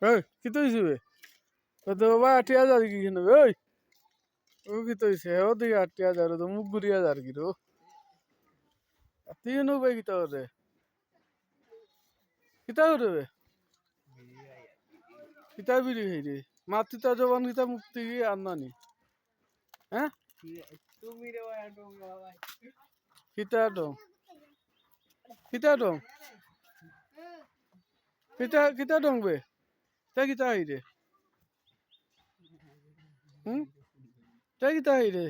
এই কি তো হইছে বে তো বাবা 8000 কি কিনবে ওই ও কি তো হইছে ও দিকে 8000 তো মুখ ঘুরিয়া যার কি রো তুই নবে কি তো রে কিতা রে কিতা বিড়ি খাই রে মাতৃতা জবান কিতা মুক্তি আর নানি হ্যাঁ তুমি রে বাবা কিতা ডং কিতা ডং কিতা ডং বে তা কিতা খাই রে তা কিতা খাই রে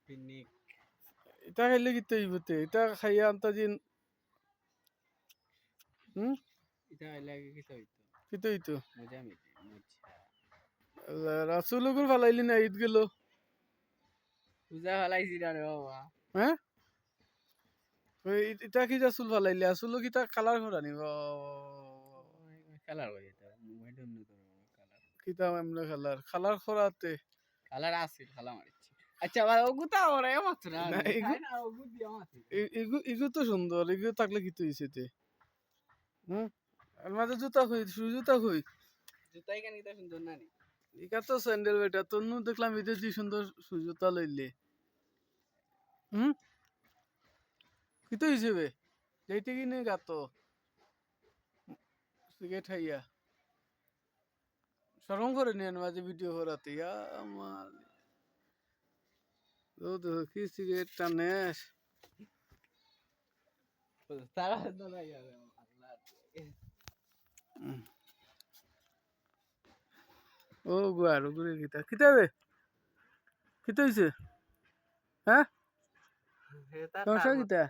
পিকনিক এটা খাইলে কিতা হইবতে এটা খাইয়া আন্তাজিন এটা লাগে কি হইতো কিতা হইতো মজা মিটি মজা রাসুলগুল ফালাইলি না ঈদ গেল পূজা হলাইছি রে বাবা হ্যাঁ এটা কি রাসুল ফালাইলি আসল কিতা কালার করা নিব কালার হই এটা মোবাইল অন্য তো কালার কিতা এমনে কালার কালার করাতে কালার আছে খালা মারিছি আচ্ছা ভাই ওগুতা ওরে মাত্র না না, এগু- না ওগু দিয়া মাত্র ইগু তো সুন্দর ইগু থাকলে কিতা হইছে তে আর মাঝে জুতা কই জুতা কই জুতাই কেন এটা সুন্দর না নি ইকা তো স্যান্ডেল বেটা তোর নু দেখলাম ঈদের যে সুন্দর জুতা লইলে কিতা হইছে বে যাইতে কিনে গাতো সিগারেট খাইয়া শরম করে নেন মাঝে ভিডিও করাতে ইয়া আমার ও তো কি সিগারেট টানেস তারা তো না যাবে আল্লাহ ও গুয়ার গুরে কিতা কিতা বে কিতা হইছে হ্যাঁ সমস্যা কিতা